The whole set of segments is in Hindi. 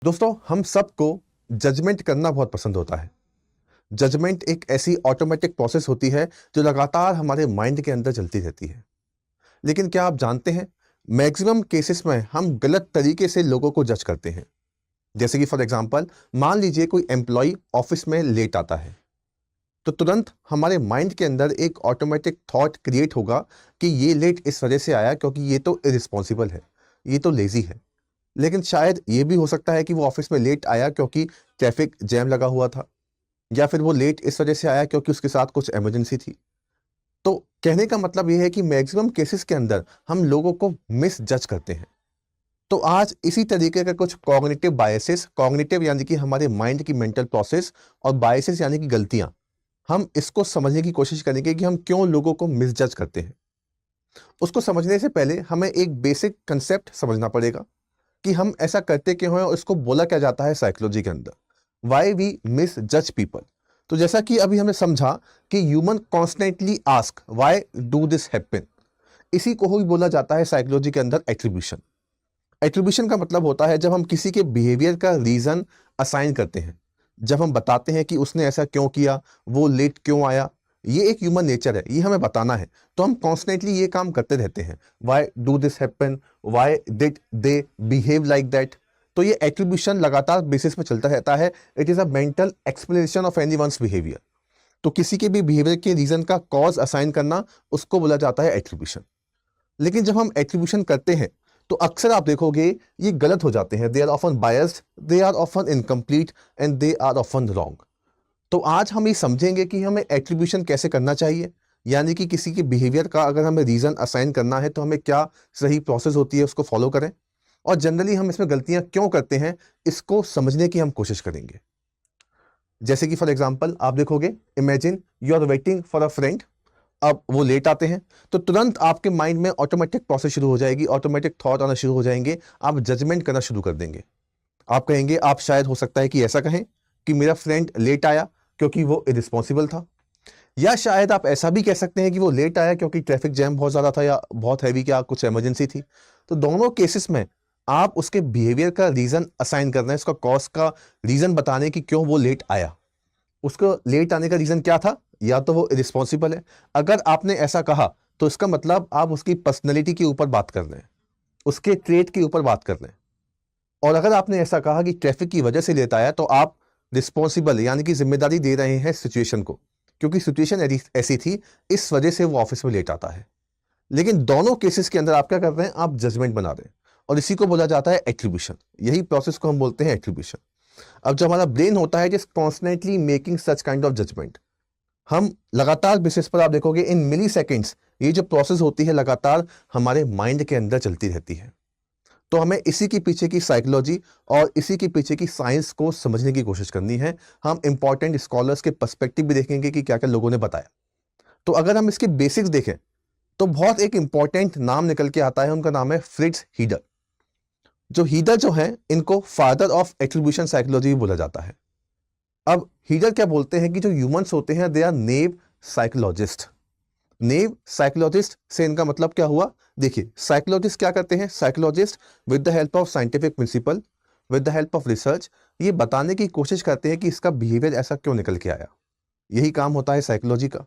दोस्तों, हम सबको जजमेंट करना बहुत पसंद होता है। जजमेंट एक ऐसी ऑटोमेटिक प्रोसेस होती है जो लगातार हमारे माइंड के अंदर चलती रहती है। लेकिन क्या आप जानते हैं, मैक्सिमम केसेस में हम गलत तरीके से लोगों को जज करते हैं। जैसे कि फॉर एग्जांपल, मान लीजिए कोई एम्प्लॉय ऑफिस में लेट आता है, तो तुरंत हमारे माइंड के अंदर एक ऑटोमेटिक थॉट क्रिएट होगा कि ये लेट इस वजह से आया क्योंकि ये तो इरिस्पॉन्सिबल है, ये तो लेजी है। लेकिन शायद ये भी हो सकता है कि वो ऑफिस में लेट आया क्योंकि ट्रैफिक जैम लगा हुआ था, या फिर वो लेट इस वजह से आया क्योंकि उसके साथ कुछ इमरजेंसी थी। तो कहने का मतलब ये है कि मैक्सिमम केसेस के अंदर हम लोगों को मिस जज करते हैं। तो आज इसी तरीके का कुछ कॉग्निटिव बायसेस, कॉग्निटिव यानी कि हमारे माइंड की मेंटल प्रोसेस, और बायसेस यानी कि गलतियां, हम इसको समझने की कोशिश करेंगे कि हम क्यों लोगों को मिस जज करते हैं। उसको समझने से पहले हमें एक बेसिक कंसेप्ट समझना पड़ेगा कि हम ऐसा करते क्यों हैं और इसको बोला क्या जाता है साइकोलॉजी के अंदर, वाई वी मिस जज पीपल। तो जैसा कि अभी हमने समझा कि human constantly ask why do this happen, इसी को ही बोला जाता है साइकोलॉजी के अंदर एट्रीब्यूशन। एट्रीब्यूशन का मतलब होता है जब हम किसी के बिहेवियर का रीजन असाइन करते हैं, जब हम बताते हैं कि उसने ऐसा क्यों किया, वो लेट क्यों आया। ये एक ह्यूमन नेचर है, ये हमें बताना है, तो हम कॉन्स्टेंटली ये काम करते रहते हैं। Why do this happen, why did they behave like that. तो ये एट्रीब्यूशन लगातार बेसिस पे चलता रहता है। It is a mental explanation of anyone's behaviour. तो किसी के भी बिहेवियर के रीजन का कॉज असाइन करना, उसको बोला जाता है एट्रीब्यूशन। लेकिन जब हम एट्रीब्यूशन करते हैं तो अक्सर आप देखोगे ये गलत हो जाते हैं। They are often biased, they are often incomplete, and they are often wrong. तो आज हम ये समझेंगे कि हमें एट्रीब्यूशन कैसे करना चाहिए, यानी कि किसी के बिहेवियर का अगर हमें रीजन असाइन करना है तो हमें क्या सही प्रोसेस होती है, उसको फॉलो करें। और जनरली हम इसमें गलतियां क्यों करते हैं, इसको समझने की हम कोशिश करेंगे। जैसे कि फॉर एग्जांपल आप देखोगे, imagine you are waiting for a friend. अब वो लेट आते हैं तो तुरंत आपके माइंड में ऑटोमेटिक प्रोसेस शुरू हो जाएगी, ऑटोमेटिक थॉट आना शुरू हो जाएंगे। आप जजमेंट करना शुरू कर देंगे। आप कहेंगे, आप शायद हो सकता है कि ऐसा कहें कि मेरा फ्रेंड लेट आया क्योंकि वो इरिस्पॉन्सिबल था, या शायद आप ऐसा भी कह सकते हैं कि वो लेट आया क्योंकि ट्रैफिक जैम बहुत ज़्यादा था, या बहुत हैवी, क्या कुछ इमरजेंसी थी। तो दोनों केसेस में आप उसके बिहेवियर का रीज़न असाइन कर रहे हैं, उसका कॉज का रीज़न बताने कि क्यों वो लेट आया। उसको लेट आने का रीज़न क्या था, या तो वो इरिस्पॉन्सिबल है। अगर आपने ऐसा कहा तो इसका मतलब आप उसकी पर्सनैलिटी के ऊपर बात कर रहे हैं, उसके ट्रेट के ऊपर बात कर रहे हैं। और अगर आपने ऐसा कहा कि ट्रैफिक की वजह से लेट आया, तो आप रिस्पॉन्सिबल यानी कि जिम्मेदारी दे रहे हैं सिचुएशन को, क्योंकि सिचुएशन ऐसी थी, इस वजह से वो ऑफिस में लेट आता है। लेकिन दोनों केसेस के अंदर आप क्या कर रहे हैं, आप जजमेंट बना रहे हैं, और इसी को बोला जाता है एट्रीब्यूशन। यही प्रोसेस को हम बोलते हैं एट्रीब्यूशन। अब जो हमारा ब्रेन होता है, जिस constantly making such kind of judgement, हम लगातार बेसिस पर आप देखोगे इन मिली सेकेंड्स ये जो प्रोसेस होती है लगातार हमारे माइंड के अंदर चलती रहती है। तो हमें इसी के पीछे की साइकोलॉजी और इसी के पीछे की साइंस को समझने की कोशिश करनी है। हम इंपॉर्टेंट स्कॉलर्स के पर्सपेक्टिव भी देखेंगे कि क्या क्या लोगों ने बताया। तो अगर हम इसके बेसिक्स देखें तो बहुत एक इंपॉर्टेंट नाम निकल के आता है, उनका नाम है फ्रिट्ज हीडर। जो हीडर जो है, इनको फादर ऑफ एट्रीब्यूशन साइकोलॉजी भी बोला जाता है। अब हीडर क्या बोलते हैं कि जो ह्यूमंस होते हैं, they are naive psychologist. Naive psychologist से इनका मतलब क्या हुआ, देखिए साइकोलॉजिस्ट क्या करते हैं, psychologist with the help of scientific principle, with the help of research, ये बताने की कोशिश करते हैं कि इसका बिहेवियर ऐसा क्यों निकल के आया। यही काम होता है साइकोलॉजी का।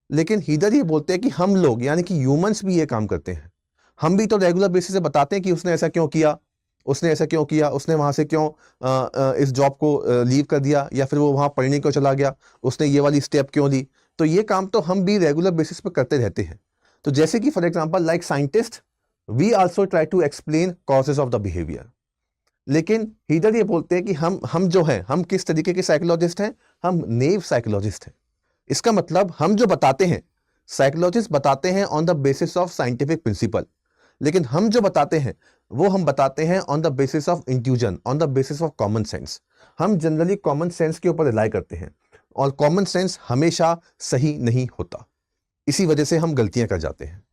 लेकिन हीदर ये बोलते हैं कि हम लोग यानी कि ह्यूमंस भी ये काम करते हैं। हम भी तो रेगुलर बेसिस से बताते हैं कि उसने ऐसा क्यों किया, उसने ऐसा क्यों किया, उसने वहां से क्यों इस जॉब को लीव कर दिया, या फिर वो वहां पढ़ने क्यों चला गया, उसने ये वाली स्टेप क्यों ली। तो ये काम तो हम भी रेगुलर बेसिस पर करते रहते हैं। तो जैसे कि for example, like scientist, we also try to explain causes of the behaviour. लेकिन हीदर ये बोलते हैं कि हम जो है, हम किस तरीके के साइकोलॉजिस्ट हैं, हम नेव साइकोलॉजिस्ट हैं। इसका मतलब हम जो बताते हैं, साइकोलॉजिस्ट बताते हैं on the basis of scientific principle, लेकिन हम जो बताते हैं वो हम बताते हैं on the basis of intuition, on the basis of common sense. हम जनरली कॉमन सेंस के ऊपर रिलाई करते हैं, और कॉमन सेंस हमेशा सही नहीं होता। इसी वजह से हम गलतियां कर जाते हैं।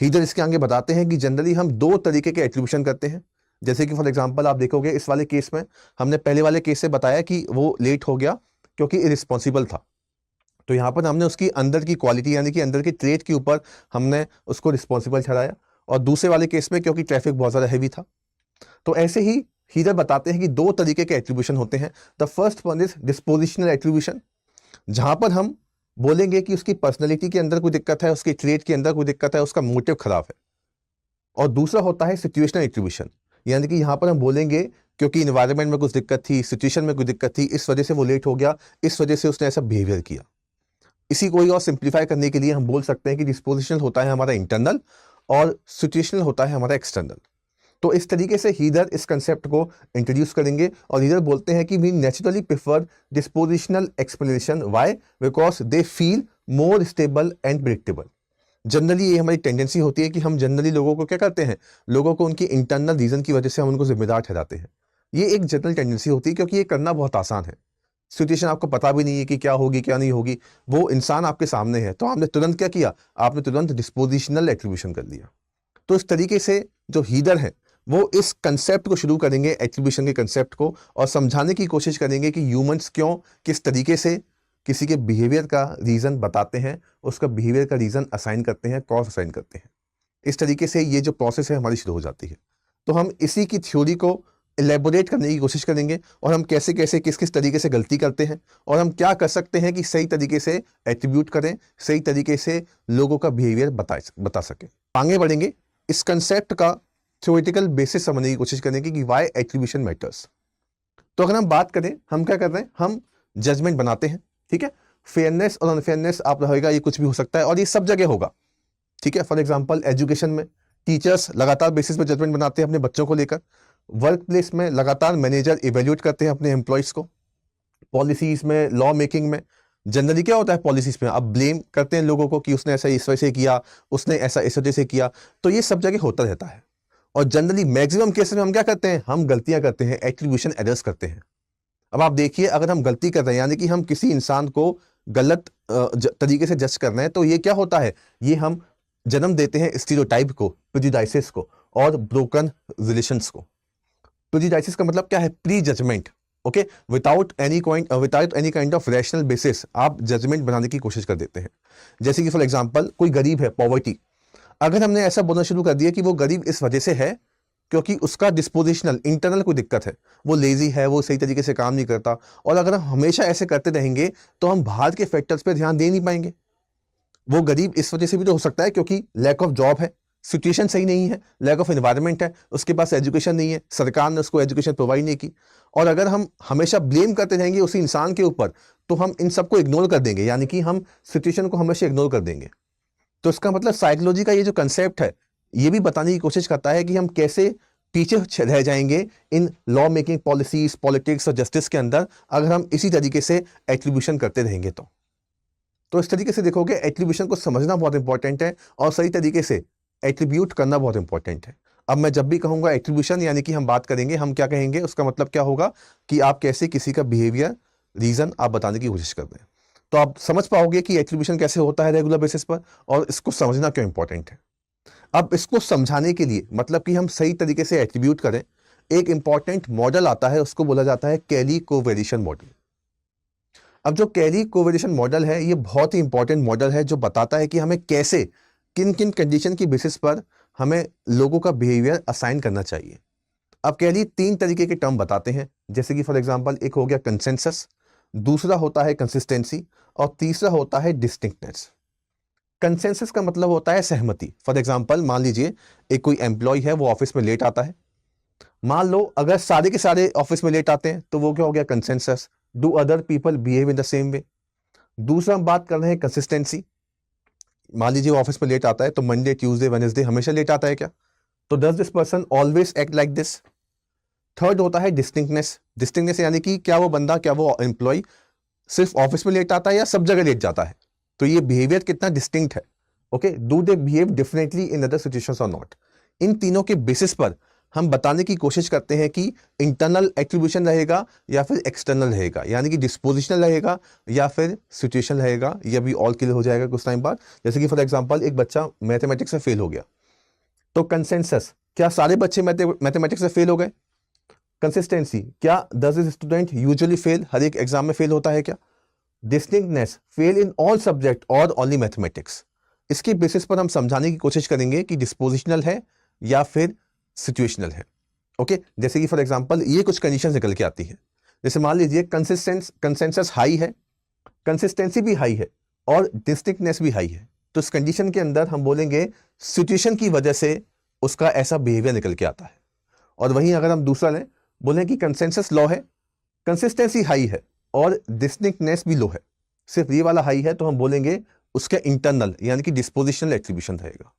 हीदर इसके आगे बताते हैं कि जनरली हम दो तरीके के एट्रीब्यूशन करते हैं। जैसे कि फॉर एग्जांपल आप देखोगे इस वाले केस में, हमने पहले वाले केस से बताया कि वो लेट हो गया क्योंकि इरिस्पॉन्सिबल था। तो यहाँ पर हमने उसकी अंदर की क्वालिटी यानी कि अंदर की ट्रेट के ऊपर हमने उसको रिस्पॉन्सिबल ठहराया, और दूसरे वाले केस में क्योंकि ट्रैफिक बहुत ज़्यादा हैवी था। तो ऐसे ही हीदर बताते हैं कि दो तरीके के एट्रीब्यूशन होते हैं। The first one is dispositional attribution, जहां पर हम बोलेंगे कि उसकी पर्सनैलिटी के अंदर कोई दिक्कत है, उसके ट्रेट के अंदर कोई दिक्कत है, उसका मोटिव खराब है। और दूसरा होता है सिचुएशनल एट्रीब्यूशन, यानी कि यहां पर हम बोलेंगे क्योंकि इन्वायरमेंट में कुछ दिक्कत थी, सिचुएशन में कुछ दिक्कत थी, इस वजह से वो लेट हो गया, इस वजह से उसने ऐसा बिहेवियर किया। इसी को और सिंप्लीफाई करने के लिए हम बोल सकते हैं कि डिस्पोजिशनल होता है हमारा इंटरनल और सिचुएशनल होता है हमारा एक्सटर्नल। तो इस तरीके से हीदर इस कंसेप्ट को इंट्रोड्यूस करेंगे और हीदर बोलते हैं कि we naturally prefer dispositional explanation. Why? Because they feel more stable and predictable. Generally ये हमारी टेंडेंसी होती है कि हम जनरली लोगों को क्या करते हैं, लोगों को उनकी इंटरनल रीजन की वजह से हम उनको जिम्मेदार ठहराते हैं। ये एक जनरल टेंडेंसी होती है क्योंकि ये करना बहुत आसान है। सिचुएशन आपको पता भी नहीं है कि क्या होगी क्या नहीं होगी, वो इंसान आपके सामने है, तो आपने तुरंत क्या किया, आपने तुरंत डिस्पोजिशनल एट्रीब्यूशन कर लिया। तो इस तरीके से जो हीदर है वो इस कंसेप्ट को शुरू करेंगे, एट्रीब्यूशन के कंसेप्ट को, और समझाने की कोशिश करेंगे कि ह्यूमंस क्यों किस तरीके से किसी के बिहेवियर का रीजन बताते हैं, उसका बिहेवियर का रीजन असाइन करते हैं, कॉज असाइन करते हैं। इस तरीके से ये जो प्रोसेस है हमारी शुरू हो जाती है। तो हम इसी की थ्योरी को इलेबोरेट करने की कोशिश करेंगे और हम कैसे कैसे किस किस तरीके से गलती करते हैं और हम क्या कर सकते हैं कि सही तरीके से एट्रीब्यूट करें, सही तरीके से लोगों का बिहेवियर बता सकें। आगे बढ़ेंगे, इस कंसेप्ट का थ्योरेटिकल बेसिस समझने की कोशिश करेंगे कि व्हाई एट्रीब्यूशन मैटर्स। तो अगर हम बात करें, हम क्या कर रहे हैं, हम जजमेंट बनाते हैं, ठीक है। फेयरनेस और अनफेयरनेस आप रहेगा, ये कुछ भी हो सकता है और ये सब जगह होगा, ठीक है। फॉर एग्जांपल एजुकेशन में टीचर्स लगातार बेसिस पे जजमेंट बनाते हैं अपने बच्चों को लेकर। वर्क प्लेस में लगातार मैनेजर इवेल्यूएट करते हैं अपने एम्प्लॉयज को। पॉलिसीज में, लॉ मेकिंग में जनरली क्या होता है, पॉलिसीज में अब ब्लेम करते हैं लोगों को कि उसने ऐसा इस वजह से किया, उसने ऐसा इस वजह से किया। तो ये सब जगह होता रहता है और जनरली मैक्सिमम केसेस में हम क्या करते हैं, हम गलतियां करते हैं, एट्रीब्यूशन एरर्स करते हैं। अब आप देखिए, अगर हम गलती कर रहे हैं यानी कि हम किसी इंसान को गलत तरीके से जज कर रहे हैं, तो ये क्या होता है, ये हम जन्म देते हैं स्टीरियोटाइप को, प्रेजुडाइसेस को और ब्रोकन रिलेशंस को। प्रेजुडाइसेस का मतलब क्या है, pre judgement, okay, without any kind of rational basis आप जजमेंट बनाने की कोशिश कर देते हैं। जैसे कि फॉर एग्जांपल कोई गरीब है, पॉवर्टी, अगर हमने ऐसा बोलना शुरू कर दिया कि वो गरीब इस वजह से है क्योंकि उसका डिस्पोजिशनल इंटरनल कोई दिक्कत है, वो लेजी है, वो सही तरीके से काम नहीं करता, और अगर हम हमेशा ऐसे करते रहेंगे तो हम बाहर के फैक्टर्स पे ध्यान दे नहीं पाएंगे। वो गरीब इस वजह से भी तो हो सकता है क्योंकि लैक ऑफ जॉब है, सिचुएशन सही नहीं है, लैक ऑफ एनवायरनमेंट है, उसके पास एजुकेशन नहीं है, सरकार ने उसको एजुकेशन प्रोवाइड नहीं की। और अगर हम हमेशा ब्लेम करते रहेंगे उसी इंसान के ऊपर, तो हम इन सबको इग्नोर कर देंगे, यानी कि हम सिचुएशन को हमेशा इग्नोर कर देंगे। तो इसका मतलब साइकोलॉजी का ये जो कंसेप्ट है, ये भी बताने की कोशिश करता है कि हम कैसे पीछे रह जाएंगे in law making, policies, politics और जस्टिस के अंदर अगर हम इसी तरीके से एट्रीब्यूशन करते रहेंगे। तो इस तरीके से देखोगे एट्रीब्यूशन को समझना बहुत इंपॉर्टेंट है और सही तरीके से एट्रीब्यूट करना बहुत इंपॉर्टेंट है। अब मैं जब भी कहूंगा एट्रीब्यूशन, यानी कि हम बात करेंगे, हम क्या कहेंगे, उसका मतलब क्या होगा कि आप कैसे किसी का बिहेवियर, रीजन आप बताने की कोशिश कर रहे हैं। तो आप समझ पाओगे कि एट्रीब्यूशन कैसे होता है रेगुलर बेसिस पर और इसको समझना क्यों इंपॉर्टेंट है। अब इसको समझाने के लिए, मतलब कि हम सही तरीके से एट्रीब्यूट करें, एक इंपॉर्टेंट मॉडल आता है, उसको बोला जाता है कैली कोवेरिएशन मॉडल। अब जो कैली कोवेरिएशन मॉडल है, ये बहुत ही इंपॉर्टेंट मॉडल है जो बताता है कि हमें कैसे, किन किन कंडीशन की बेसिस पर हमें लोगों का बिहेवियर असाइन करना चाहिए। अब कैली 3 तरीके के टर्म बताते हैं, जैसे कि फॉर एग्जांपल एक हो गया कंसेंसस, दूसरा होता है कंसिस्टेंसी और तीसरा होता है डिस्टिंक्टनेस। कंसेंसस का मतलब होता है सहमति। फॉर एग्जांपल मान लीजिए एक कोई एम्प्लॉय है, वो ऑफिस में लेट आता है। मान लो अगर सारे के सारे ऑफिस में लेट आते हैं तो वो क्या हो गया, consensus. Do other people behave in the same way. दूसरा हम बात कर रहे हैं कंसिस्टेंसी। मान लीजिए वो ऑफिस में लेट आता है तो मंडे, ट्यूसडे, वेडनेसडे हमेशा लेट आता है क्या, तो does this person always act like this. Third होता है डिस्टिंक्टनेस। डिस्टिंक्टनेस यानी कि क्या वो बंदा, क्या वो एम्प्लॉय सिर्फ ऑफिस में लेट आता है या सब जगह लेट जाता है, तो ये बिहेवियर कितना डिस्टिंक्ट है। Okay, do they behave differently in other situations और नॉट। इन तीनों के बेसिस पर हम बताने की कोशिश करते हैं कि इंटरनल एट्रीब्यूशन रहेगा या फिर एक्सटर्नल रहेगा, यानी कि डिस्पोजिशनल रहेगा या फिर सिचुएशन रहेगा। ये भी ऑल क्लियर हो जाएगा कुछ टाइम बाद। जैसे कि फॉर एग्जांपल एक बच्चा मैथमेटिक्स में फेल हो गया, तो कंसेंसस, क्या सारे बच्चे मैथमेटिक्स में फेल हो गए। कंसिस्टेंसी, क्या does this student usually fail, हर एक एग्जाम में फेल होता है क्या। Distinctness, fail in all subject और ओनली मैथमेटिक्स। इसके बेसिस पर हम समझाने की कोशिश करेंगे कि डिस्पोजिशनल है या फिर सिचुएशनल है। ओके, जैसे कि फॉर एग्जांपल ये कुछ कंडीशन निकल के आती है। जैसे मान लीजिए कंसेंसस हाई है, कंसिस्टेंसी भी हाई है और डिस्टिंक्टनेस भी हाई है, तो इस कंडीशन के अंदर हम बोलेंगे सिचुएशन की वजह से उसका ऐसा बिहेवियर निकल के आता है। और वहीं अगर हम दूसरा लें, बोलें कि कंसेंसस लो है, कंसिस्टेंसी हाई है और डिस्टिंक्टनेस भी लो है, सिर्फ ये वाला हाई है, तो हम बोलेंगे उसका इंटरनल यानी कि डिस्पोजिशनल एट्रीब्यूशन रहेगा।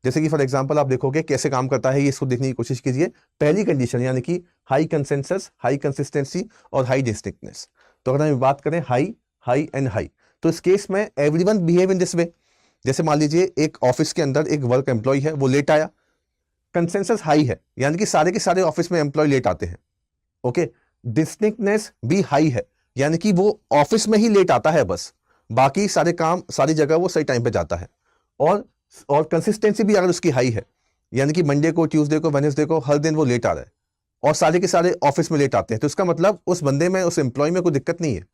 जैसे कि फॉर एग्जांपल आप देखोगे कैसे काम करता है ये, इसको देखने की कोशिश कीजिए। पहली कंडीशन यानी कि हाई कंसेंसस, हाई कंसिस्टेंसी और हाई डिस्टिंक्टनेस। तो अगर हम बात करें हाई, हाई एंड हाई, तो इस केस में everyone behave in this way. जैसे मान लीजिए एक ऑफिस के अंदर एक वर्क एम्प्लॉय है, वो लेट आया, कंसेंसस हाई है यानी कि सारे के सारे ऑफिस में एम्प्लॉय लेट आते हैं। ओके, डिस्टिंक्टनेस भी हाई है यानी कि वो ऑफिस में ही लेट आता है, बस बाकी सारे काम सारी जगह वो सही टाइम पे जाता है। और कंसिस्टेंसी भी अगर उसकी हाई है यानी कि मंडे को, ट्यूसडे को, वेडनेसडे को हर दिन वो लेट आ रहा है और सारे के सारे ऑफिस में लेट आते हैं, तो इसका मतलब उस बंदे में, उस एम्प्लॉय में कोई दिक्कत नहीं है।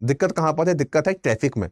दिक्कत कहां पर है? दिक्कत है ट्रैफिक में,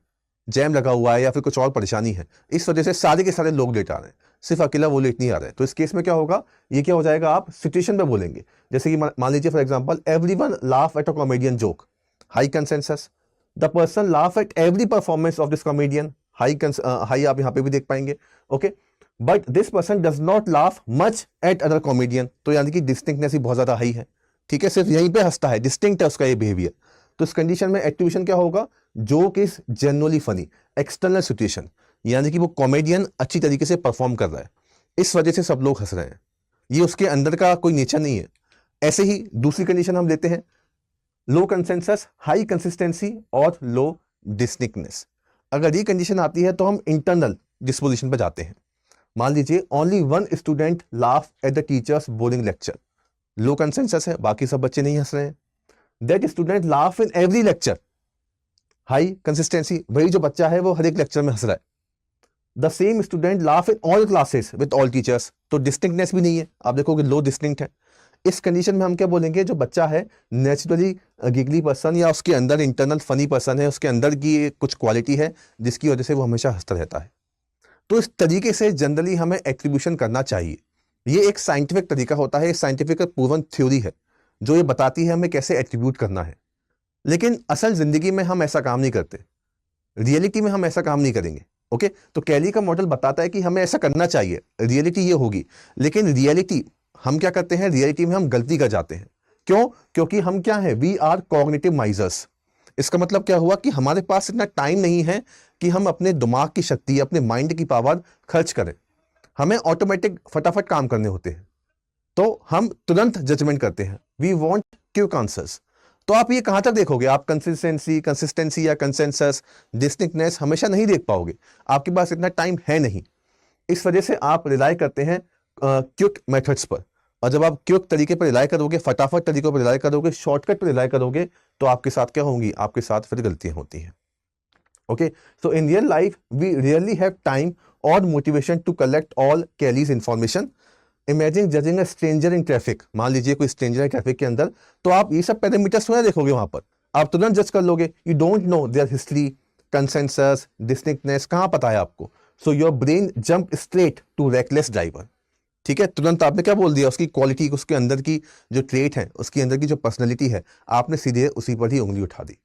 जैम लगा हुआ है या फिर कुछ और परेशानी है, इस वजह से सारे के सारे लोग लेट आ रहे हैं, सिर्फ अकेला वो लेट नहीं आ रहा है। तो इस केस में क्या होगा, ये क्या हो जाएगा, आप सिचुएशन पे बोलेंगे। जैसे कि मान लीजिए for example everyone laugh at a comedian joke, high consensus. The person laugh at every performance of this comedian, high आप यहां पे भी देख पाएंगे। Okay, but this person does not laugh much eight other comedian, तो यानी कि डिस्टिंक्टनेस ही बहुत ज्यादा हाई है। ठीक है, सिर्फ यहीं पे हंसता है, डिस्टिंक्ट है उसका ये बिहेवियर। तो इस कंडीशन में एट्रीब्यूशन क्या होगा, joke is generally funny, external situation, यानी कि वो कॉमेडियन अच्छी तरीके से परफॉर्म कर रहा है, इस वजह से सब लोग हंस रहे हैं, ये उसके अंदर का कोई नेचर नहीं है। ऐसे ही दूसरी कंडीशन हम लेते हैं, लो कंसेंसस, हाई कंसिस्टेंसी और लो डिस्टिंक्टनेस। अगर ये कंडीशन आती है तो हम इंटरनल डिस्पोजिशन पर जाते हैं। मान लीजिए only one student laugh at the teachers boring lecture, low consensus है, बाकी सब बच्चे नहीं हंस रहे हैं। That student laugh in every lecture, high consistency, वही जो बच्चा है वो हर एक लेक्चर में हंस रहा है। The same student laugh in all classes with all teachers, तो डिस्टिंक्टनेस भी नहीं है, आप देखोगे लो डिस्टिंक्ट है। इस कंडीशन में हम क्या बोलेंगे, जो बच्चा है नेचुरली गिगली पर्सन या उसके अंदर इंटरनल फनी पर्सन है, उसके अंदर की कुछ क्वालिटी है जिसकी वजह से वो हमेशा हंसता रहता है। तो इस तरीके से जनरली हमें एट्रीब्यूशन करना चाहिए। ये एक साइंटिफिक तरीका होता है, साइंटिफिक प्रूवन थ्योरी है जो ये बताती है हमें कैसे एट्रीब्यूट करना है। लेकिन असल जिंदगी में हम ऐसा काम नहीं करते, रियलिटी में हम ऐसा काम नहीं करेंगे। ओके, तो कैली का मॉडल बताता है कि हमें ऐसा करना चाहिए, रियलिटी ये होगी, लेकिन रियलिटी हम क्या करते हैं, रियलिटी में हम गलती कर जाते हैं। क्यों? क्योंकि हम क्या है, वी आर कॉग्निटिव माइजर्स। इसका मतलब क्या हुआ कि हमारे पास इतना टाइम नहीं है कि हम अपने दिमाग की शक्ति, अपने माइंड की पावर खर्च करें। हमें ऑटोमेटिक फटाफट काम करने होते हैं, तो हम तुरंत जजमेंट करते हैं, वी वॉन्ट क्विक आंसर्स। तो आप ये कहां तक देखोगे, आप कंसिस्टेंसी या कंसेंसस, डिस्टिंक्टनेस हमेशा नहीं देख पाओगे, आपके पास इतना टाइम है नहीं। इस वजह से आप रिलाई करते हैं क्विक मेथड्स पर, और जब आप क्विक तरीके पर रिलाई करोगे, फटाफट तरीकों पर रिलाई करोगे, शॉर्टकट पर रिलाई करोगे, तो आपके साथ क्या होंगी, आपके साथ फिर गलतियां होती हैं। Okay, so in real life we rarely have time और motivation to collect all Kelley's information. Imagine judging a stranger in traffic, मान लीजिए कोई स्ट्रेंजर है ट्रैफिक के अंदर, तो आप ये सब पैरामीटर्स थोड़ा देखोगे वहां पर, आप तुरंत जज कर लोगे। You don't know their history, consensus, distinctness कहां पता है आपको, so your brain jump straight to reckless driver. ठीक है, तुरंत आपने क्या बोल दिया, उसकी क्वालिटी, उसके अंदर की जो ट्रेट है, उसके अंदर की जो पर्सनैलिटी है, आपने सीधे उसी पर ही उंगली उठा दी।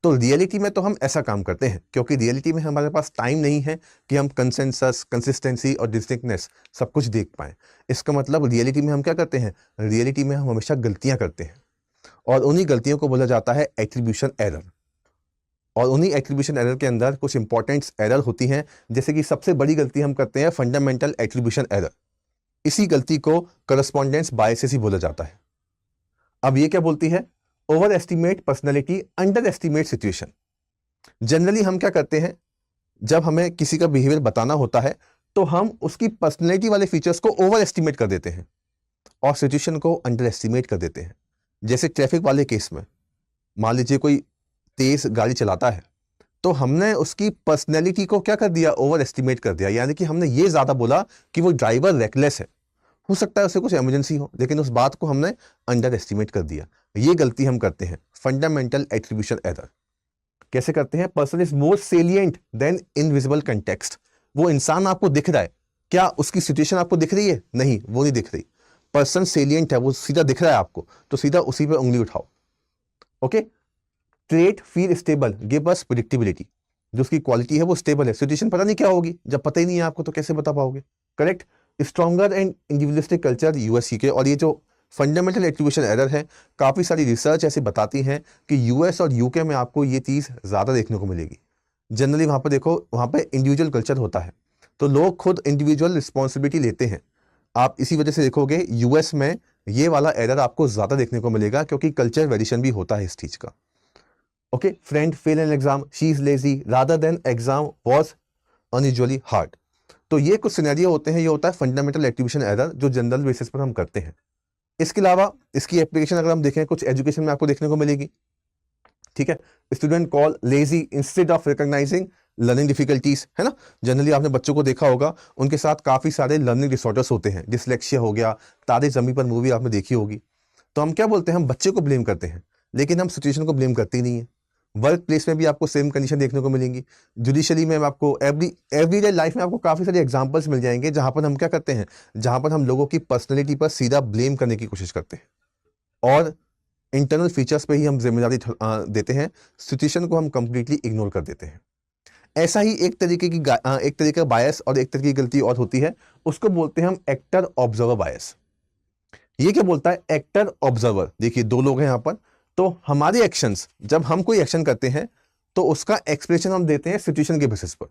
तो रियलिटी में तो हम ऐसा काम करते हैं, क्योंकि रियलिटी में हमारे पास टाइम नहीं है कि हम कंसेंसस, कंसिस्टेंसी और डिस्टिंक्टनेस सब कुछ देख पाएं। इसका मतलब रियलिटी में हम क्या करते हैं, रियलिटी में हम हमेशा गलतियां करते हैं, और उन्हीं गलतियों को बोला जाता है एट्रीब्यूशन एरर। और उन्हीं एट्रीब्यूशन एरर के अंदर कुछ इंपॉर्टेंट एरर होती हैं, जैसे कि सबसे बड़ी गलती हम करते हैं फंडामेंटल एट्रीब्यूशन एरर। इसी गलती को करस्पॉन्डेंस बायसेस ही बोला जाता है। अब ये क्या बोलती है, over estimate personality, under estimate situation. Generally हम क्या करते हैं, जब हमें किसी का बिहेवियर बताना होता है तो हम उसकी पर्सनैलिटी वाले फीचर्स को ओवर एस्टिमेट कर देते हैं और सिचुएशन को अंडर एस्टिमेट कर देते हैं। जैसे ट्रैफिक वाले केस में, मान लीजिए कोई तेज गाड़ी चलाता है, तो हमने उसकी पर्सनैलिटी को क्या कर दिया, ओवर एस्टिमेट कर दिया, यानी कि हमने ये ज्यादा बोला कि वो ड्राइवर रेकलेस है, हो सकता है उसे कुछ इमरजेंसी हो, लेकिन उस बात को हमने अंडर एस्टिमेट कर दिया। ये गलती हम करते हैं, फंडामेंटल एट्रीब्यूशन एरर। कैसे करते हैं, person is more salient than invisible context. वो इंसान आपको दिख रहा है, क्या उसकी सिचुएशन आपको दिख रही है, नहीं, वो नहीं दिख रही, पर्सन सेलिएंट है, वो सीधा दिख रहा है आपको, तो सीधा उसी पे उंगली उठाओ। Okay, trait feel stable, give us predictability, जो उसकी क्वालिटी है वो स्टेबल है। सिचुएशन पता नहीं क्या होगी, जब पता ही नहीं है आपको तो कैसे बता पाओगे। Correct. Stronger and individualistic culture US के, और ये जो फंडामेंटल एट्रीब्यूशन एरर है, काफ़ी सारी रिसर्च ऐसे बताती हैं कि यूएस और यूके में आपको ये चीज़ ज़्यादा देखने को मिलेगी। जनरली वहाँ पर देखो, वहाँ पर इंडिविजुअल कल्चर होता है, तो लोग खुद इंडिविजुअल रिस्पॉन्सिबिलिटी लेते हैं। आप इसी वजह से देखोगे यूएस में ये वाला एरर आपको ज़्यादा देखने को मिलेगा, क्योंकि कल्चर वेरिएशन भी होता है इस चीज़ का। Okay, friend fail an exam, she is lazy rather than exam was unusually hard. तो ये कुछ सिनेरियो होते हैं, ये होता है फंडामेंटल एट्रीब्यूशन एरर जो जनरल बेसिस पर हम करते हैं। इसके अलावा इसकी एप्लीकेशन अगर हम देखें कुछ एजुकेशन में आपको देखने को मिलेगी। ठीक है, student call lazy instead of recognising learning difficulties, है ना। जनरली आपने बच्चों को देखा होगा, उनके साथ काफी सारे लर्निंग डिसऑर्डर्स होते हैं, डिसलेक्सिया हो गया, तारे जमी पर मूवी आपने देखी होगी। तो हम क्या बोलते हैं, हम बच्चे को ब्लेम करते हैं, लेकिन हम सिचुएशन को ब्लेम करते ही नहीं है। वर्क प्लेस में भी आपको सेम कंडीशन देखने को मिलेंगी। जुडिशरी में आपको एवरीडे लाइफ में आपको काफ़ी सारे एग्जांपल्स मिल जाएंगे, जहां पर हम क्या करते हैं, जहां पर हम लोगों की पर्सनैलिटी पर सीधा ब्लेम करने की कोशिश करते हैं और इंटरनल फीचर्स पे ही हम जिम्मेदारी देते हैं, सिचुएशन को हम कंप्लीटली इग्नोर कर देते हैं। ऐसा ही एक तरीके का बायस और एक तरीके की गलती और होती है, उसको बोलते हैं हम एक्टर ऑब्जर्वर बायस। ये क्या बोलता है, एक्टर ऑब्जर्वर, देखिए दो लोग हैं यहाँ पर, तो हमारे एक्शंस, जब हम कोई एक्शन करते हैं तो उसका एक्सप्रेशन हम देते हैं सिचुएशन के बेसिस पर,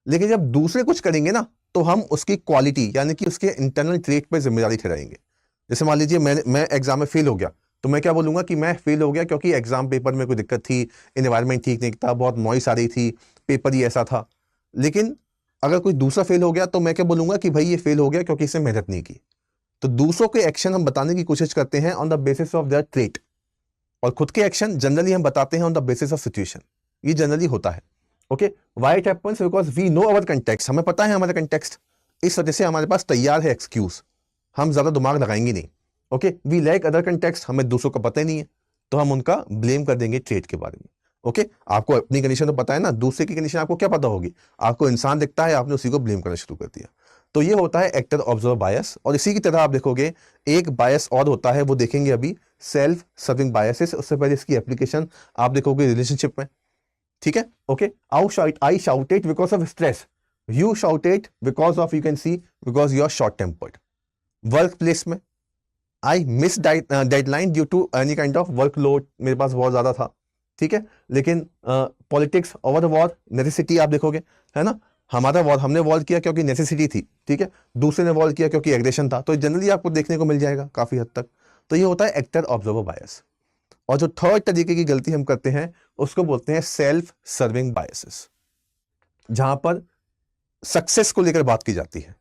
लेकिन जब दूसरे कुछ करेंगे ना, तो हम उसकी क्वालिटी यानी कि उसके इंटरनल ट्रेट पर जिम्मेदारी ठहराएंगे। जैसे मान लीजिए मैं एग्जाम में फेल हो गया, तो मैं क्या बोलूंगा कि मैं फेल हो गया क्योंकि एग्जाम पेपर में कोई दिक्कत थी, इन्वायरमेंट ठीक नहीं था, बहुत नॉइस आ रही थी, पेपर ही ऐसा था। लेकिन अगर कोई दूसरा फेल हो गया तो मैं क्या बोलूंगा कि भाई ये फेल हो गया क्योंकि इसने मेहनत नहीं की। तो दूसरों के एक्शन हम बताने की कोशिश करते हैं on the basis of their trait, और खुद के एक्शन जनरली हम बताते हैं on the basis of situation. ये जनरली होता है। Okay, why it happens, because we know our context, हमें पता है हमारा कंटेक्स्ट, इस वजह से हमारे पास तैयार है एक्सक्यूज, हम ज्यादा दिमाग लगाएंगे नहीं। Okay, we lack other context, हमें दूसरों का पता ही नहीं है, तो हम उनका ब्लेम कर देंगे ट्रेट के बारे में। ओके, आपको अपनी कंडीशन तो पता है ना, दूसरे की कंडीशन आपको क्या पता होगी, आपको इंसान दिखता है, आपने उसी को ब्लेम करना शुरू कर दिया। तो ये होता है एक्टर ऑब्जर्वर बायस। और इसी की तरह आप देखोगे एक बायस और होता है, वो देखेंगे अभी, सेल्फ सर्विंग बायसेस। उससे पहले इसकी एप्लीकेशन आप देखोगे रिलेशनशिप में। ठीक है, okay, I shouted because of stress, you shouted because of, you can see, because you are short tempered. Workplace में, I miss deadline due to any kind of workload, मेरे पास बहुत ज्यादा था। ठीक है, लेकिन पॉलिटिक्स ओवर वॉर, नेसेसिटी आप देखोगे, है ना, हमारा वॉर, हमने वॉर किया क्योंकि नेसेसिटी थी, ठीक है, दूसरे ने वॉर किया क्योंकि एग्रेशन था। तो जनरली आपको देखने को मिल जाएगा काफी हद तक। तो ये होता है एक्टर ऑब्जर्वर बायस। और जो थर्ड तरीके की गलती हम करते हैं उसको बोलते हैं सेल्फ सर्विंग बायसेस, जहां पर सक्सेस को लेकर बात की जाती है।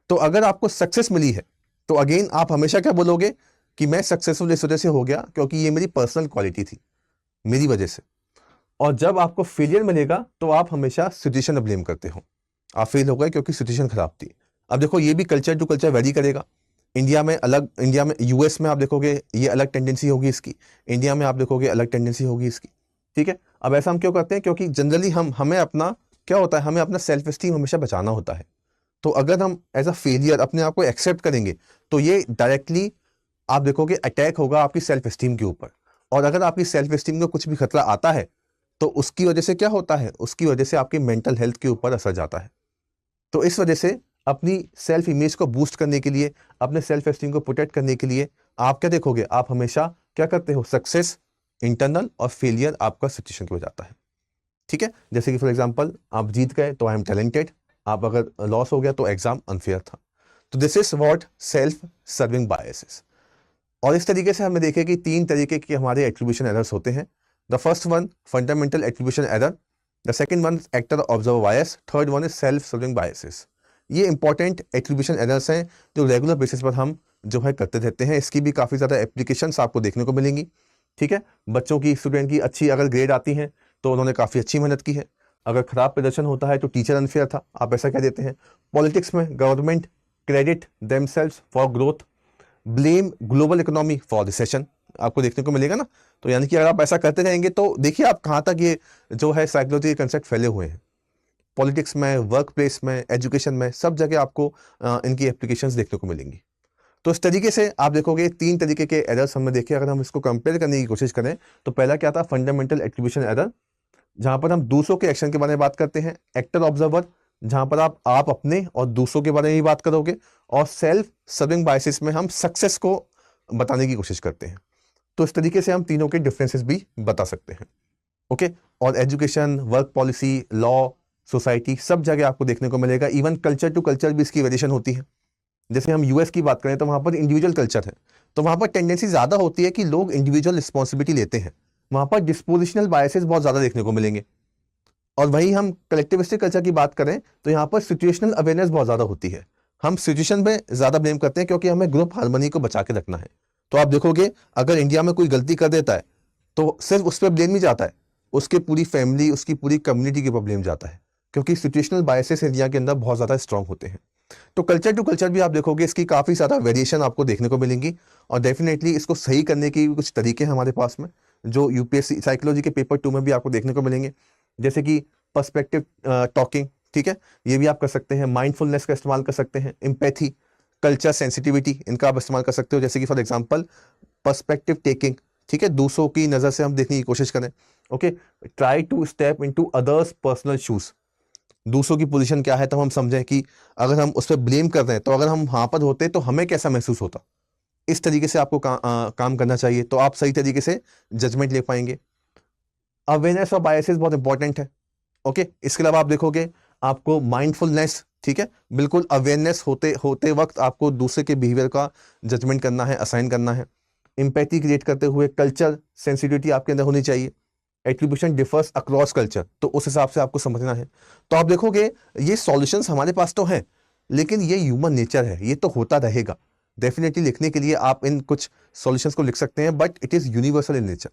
तो अगर आपको सक्सेस मिली है तो अगेन आप हमेशा क्या बोलोगे कि मैं सक्सेसफुल इस वजह से हो गया क्योंकि ये मेरी पर्सनल क्वालिटी थी, मेरी वजह से। और जब आपको फेलियर मिलेगा तो आप हमेशा सिचुएशन ब्लेम करते हो, आप फेल हो गए क्योंकि सिचुएशन खराब थी। अब देखो ये भी कल्चर टू कल्चर वेरी करेगा। इंडिया में अलग, इंडिया में, यूएस में आप देखोगे ये अलग टेंडेंसी होगी इसकी, इंडिया में आप देखोगे अलग टेंडेंसी होगी इसकी। ठीक है, अब ऐसा हम क्यों करते हैं, क्योंकि जनरली हमें अपना क्या होता है, हमें अपना सेल्फ स्टीम हमेशा बचाना होता है। तो अगर हम एज अ फेलियर अपने आप को एक्सेप्ट करेंगे तो ये डायरेक्टली आप देखोगे अटैक होगा आपकी सेल्फ स्टीम के ऊपर। और अगर आपकी सेल्फ स्टीम को कुछ भी खतरा आता है तो उसकी वजह से क्या होता है, उसकी वजह से आपकी मेंटल हेल्थ के ऊपर असर जाता है। तो इस वजह से अपनी सेल्फ इमेज को बूस्ट करने के लिए, अपने सेल्फ एस्टीम को प्रोटेक्ट करने के लिए आप क्या देखोगे, आप हमेशा क्या करते हो, सक्सेस इंटरनल और फेलियर आपका सिचुएशन के वजह आता है। ठीक है, जैसे कि फॉर एग्जांपल आप जीत गए तो आई एम टैलेंटेड, आप अगर लॉस हो गया तो एग्जाम अनफेयर था। तो this is what self serving biases. और इस तरीके से हमें देखें कि तीन तरीके के हमारे एट्रीब्यूशन एरर्स होते हैं। The first one fundamental attribution error, the second one actor observer bias, third one is self serving biases. ये इंपॉर्टेंट एट्रीब्यूशन एरर्स हैं जो रेगुलर बेसिस पर हम जो है करते रहते हैं। इसकी भी काफ़ी ज़्यादा एप्लीकेशंस आपको देखने को मिलेंगी। ठीक है, बच्चों की, स्टूडेंट की अच्छी अगर ग्रेड आती हैं तो उन्होंने काफ़ी अच्छी मेहनत की है, अगर खराब प्रदर्शन होता है तो टीचर अनफेयर था, आप ऐसा कह देते हैं। पॉलिटिक्स में government credit themselves for growth, blame global economy for recession, आपको देखने को मिलेगा ना। तो यानी कि अगर आप ऐसा करते रहेंगे तो देखिए आप कहाँ तक ये जो है साइकोलॉजी के कंसेप्ट फैले हुए हैं। पॉलिटिक्स में, वर्क प्लेस में, एजुकेशन में, सब जगह आपको इनकी एप्लीकेशंस देखने को मिलेंगी। तो इस तरीके से आप देखोगे 3 तरीके के एरर्स हमने देखे। अगर हम इसको कंपेयर करने की कोशिश करें तो पहला क्या था, फंडामेंटल एट्रीब्यूशन एरर, जहां पर हम दूसरों के एक्शन के बारे में बात करते हैं। एक्टर ऑब्जर्वर, जहां पर आप अपने और दूसरों के बारे में ही बात करोगे। और सेल्फ सर्विंग बायसेस में हम सक्सेस को बताने की कोशिश करते हैं। तो इस तरीके से हम तीनों के डिफरेंसेस भी बता सकते हैं। ओके, और education, work policy, law, society, सब जगह आपको देखने को मिलेगा। इवन कल्चर टू कल्चर भी इसकी वेरिएशन होती है। जैसे हम यूएस की बात करें तो वहां पर इंडिविजुअल कल्चर है, तो वहां पर टेंडेंसी ज्यादा होती है कि लोग इंडिविजुअल रिस्पॉन्सिबिलिटी लेते हैं। वहां पर डिस्पोजिशनल बायसेस बहुत ज्यादा देखने को मिलेंगे। और वहीं हम कलेक्टिविस्टिक कल्चर की बात करें तो यहाँ पर सिचुएशनल अवेयरनेस बहुत ज्यादा होती है। हम सिचुएशन में ज्यादा ब्लेम करते हैं क्योंकि हमें ग्रुप हार्मनी को बचा के रखना है। तो आप देखोगे अगर इंडिया में कोई गलती कर देता है तो सिर्फ उस पर ब्लेम नहीं जाता है, उसके पूरी फैमिली, उसकी पूरी कम्युनिटी के ऊपर ब्लेम जाता है, क्योंकि सिचुएशनल बायसेस इंडिया के अंदर बहुत ज्यादा स्ट्रांग होते हैं। तो कल्चर टू कल्चर भी आप देखोगे इसकी काफी ज्यादा वेरिएशन आपको देखने को मिलेंगी। और डेफिनेटली इसको सही करने की कुछ तरीके हैं हमारे पास में, जो यूपीएससी साइकोलॉजी के पेपर 2 में भी आपको देखने को मिलेंगे। जैसे कि पर्सपेक्टिव टॉकिंग, ठीक है, ये भी आप कर सकते हैं। माइंडफुलनेस का इस्तेमाल कर सकते हैं। एम्पैथी, कल्चर सेंसिटिविटी, इनका आप इस्तेमाल कर सकते हो। जैसे कि फॉर एग्जांपल पर्सपेक्टिव टेकिंग, ठीक है, दूसरों की नजर से हम देखने की कोशिश करें। Okay, try to step into others personal shoes, दूसरों की पोजीशन क्या है तब हम समझें कि अगर हम उस पर ब्लेम कर रहे हैं तो अगर हम वहां पर होते तो हमें कैसा महसूस होता। इस तरीके से आपको काम करना चाहिए, तो आप सही तरीके से जजमेंट ले पाएंगे। अवेयरनेस और बायसेस बहुत इंपॉर्टेंट है। ओके, इसके अलावा आप देखोगे आपको माइंडफुलनेस, ठीक है, बिल्कुल अवेयरनेस होते होते वक्त आपको दूसरे के बिहेवियर का जजमेंट करना है, असाइन करना है। इंपैथी क्रिएट करते हुए कल्चर सेंसिटिविटी आपके अंदर होनी चाहिए। एट्रीब्यूशन डिफर्स अक्रॉस कल्चर, तो उस हिसाब से आपको समझना है। तो आप देखोगे ये सॉल्यूशंस हमारे पास तो हैं, लेकिन ये ह्यूमन नेचर है, ये तो होता रहेगा। डेफिनेटली लिखने के लिए आप इन कुछ सॉल्यूशंस को लिख सकते हैं, but it is universal in nature.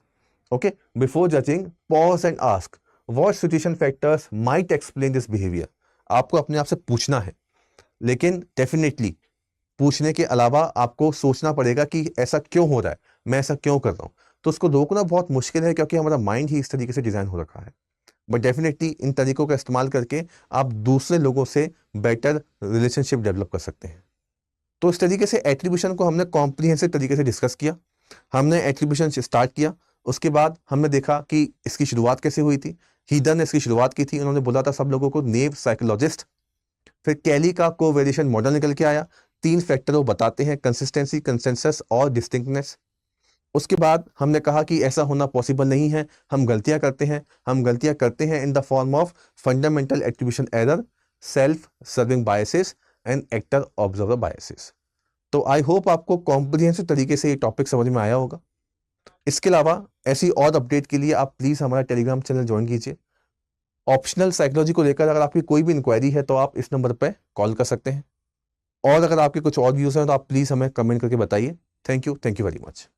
Okay, before judging pause and ask what situation factors might explain this behaviour. आपको अपने आप से पूछना है, लेकिन डेफिनेटली पूछने के अलावा आपको सोचना पड़ेगा कि ऐसा क्यों हो रहा है, मैं ऐसा क्यों कर रहा हूं। तो उसको रोकना बहुत मुश्किल है क्योंकि हमारा माइंड ही इस तरीके से डिजाइन हो रखा है। बट डेफिनेटली इन तरीकों का इस्तेमाल करके आप दूसरे लोगों से बेटर रिलेशनशिप डेवलप कर सकते हैं। तो इस तरीके से एट्रीब्यूशन को हमने कॉम्प्रिहेंसिव तरीके से डिस्कस किया। हमने एट्रीब्यूशन से स्टार्ट किया, उसके बाद हमने देखा कि इसकी शुरुआत कैसे हुई थी। हीदर ने इसकी शुरुआत की थी, उन्होंने बोला था सब लोगों को नेव साइकोलॉजिस्ट। फिर कैली का कोवेरिएशन मॉडल निकल के आया। 3 फैक्टर वो बताते हैं, कंसिस्टेंसी, कंसेंसस और डिस्टिंक्टनेस। उसके बाद हमने कहा कि ऐसा होना पॉसिबल नहीं है, हम गलतियां करते हैं in the form of fundamental attribution error, self serving biases and actor observer biases. तो आई होप आपको कॉम्प्रिहेंसिव तरीके से ये टॉपिक समझ में आया होगा। इसके अलावा ऐसी और अपडेट के लिए आप प्लीज हमारा टेलीग्राम चैनल ज्वाइन कीजिए। ऑप्शनल साइकोलॉजी को लेकर अगर आपकी कोई भी इंक्वायरी है तो आप इस नंबर पर कॉल कर सकते हैं। और अगर आपके कुछ और व्यूज हैं तो आप प्लीज हमें कमेंट करके बताइए। Thank you very much.